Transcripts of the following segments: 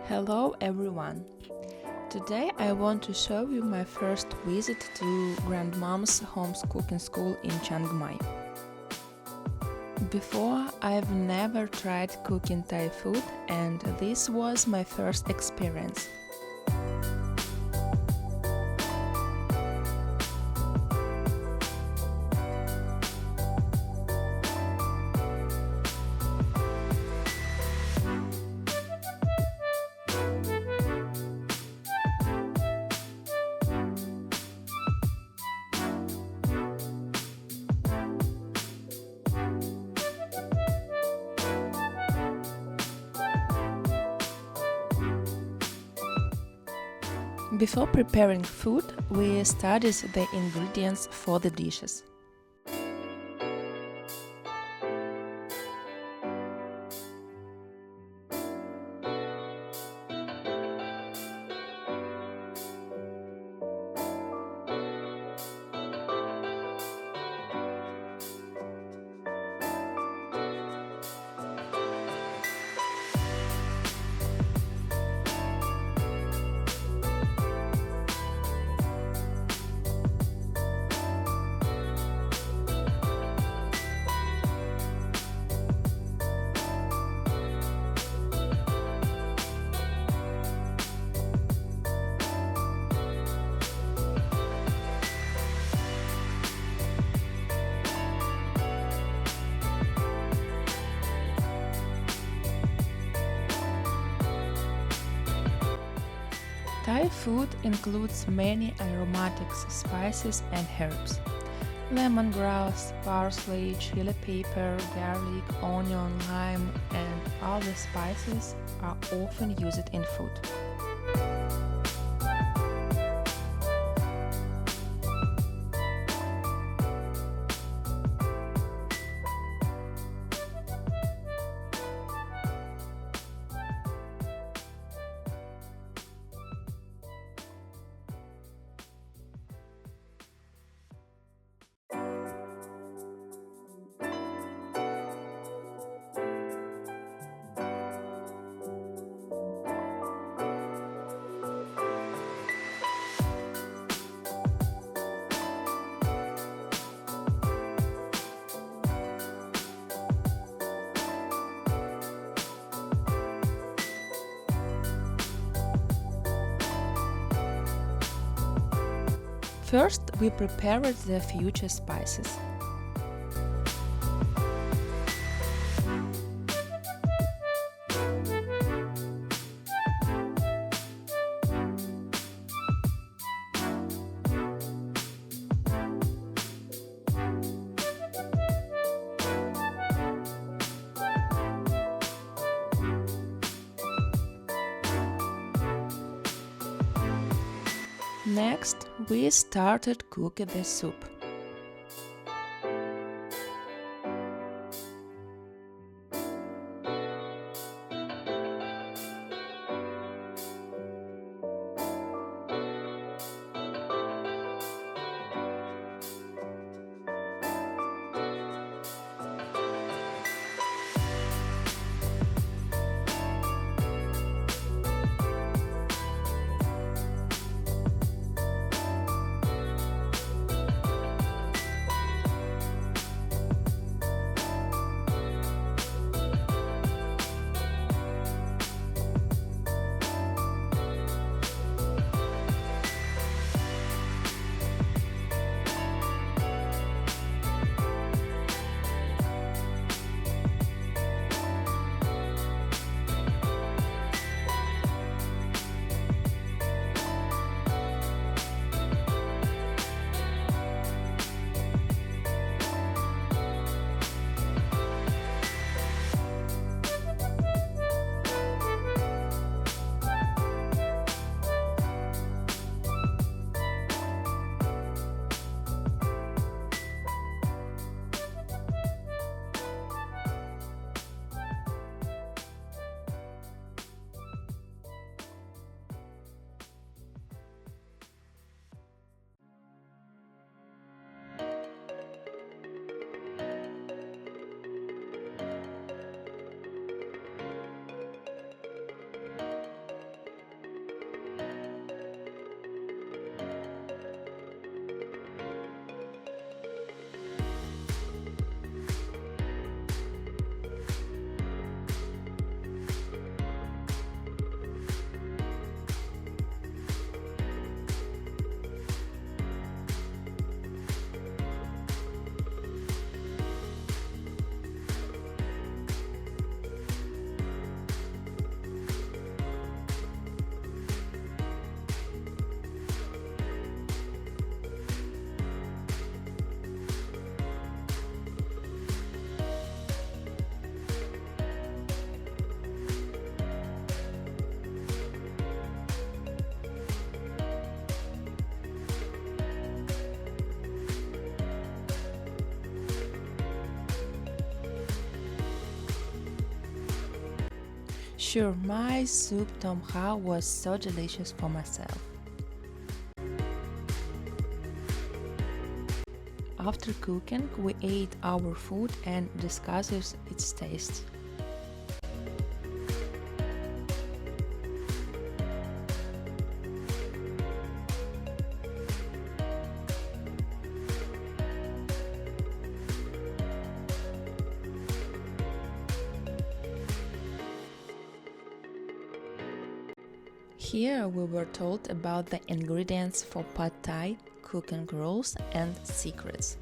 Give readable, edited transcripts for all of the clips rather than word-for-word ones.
Hello everyone! Today I want to show you my first visit to grandmom's home cooking school in Chiang Mai. Before, I've never tried cooking Thai food, and this was my first experience. Before preparing food, we studied the ingredients for the dishes. Thai food includes many aromatic spices and herbs. Lemongrass, parsley, chili pepper, garlic, onion, lime, and other spices are often used in food. First, we prepared the future spices. Next, we started cooking the soup. Sure, my soup tom kha was so delicious for myself. After cooking, we ate our food and discussed its taste. Here we were told about the ingredients for pad thai, cooking rules, and secrets.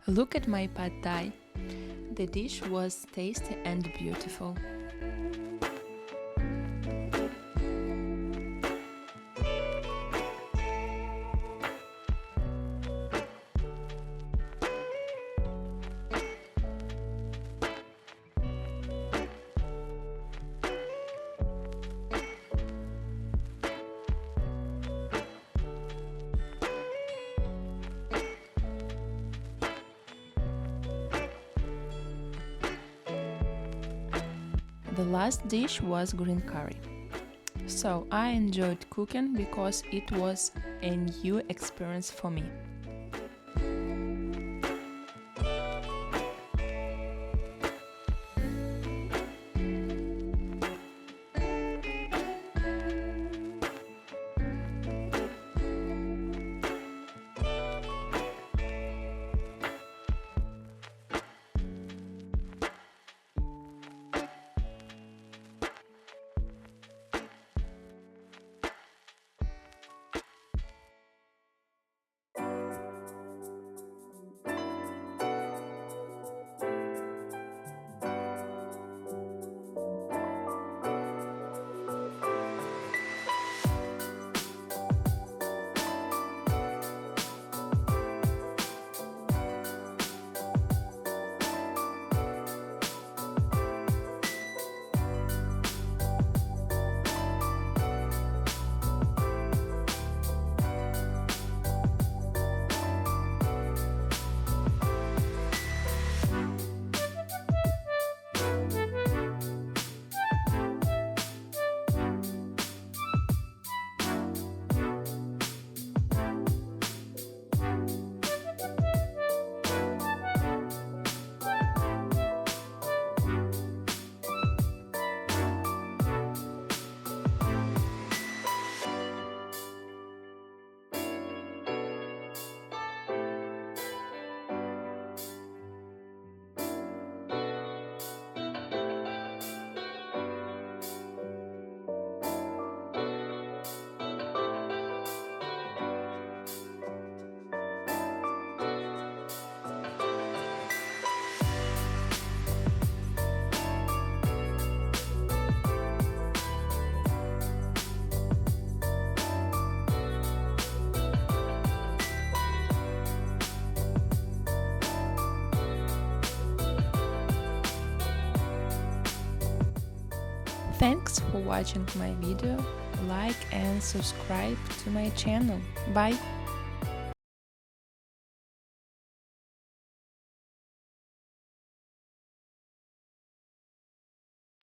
Look at my pad thai. The dish was tasty and beautiful. The last dish was green curry. So I enjoyed cooking because it was a new experience for me. Thanks for watching my video, like and subscribe to my channel. Bye!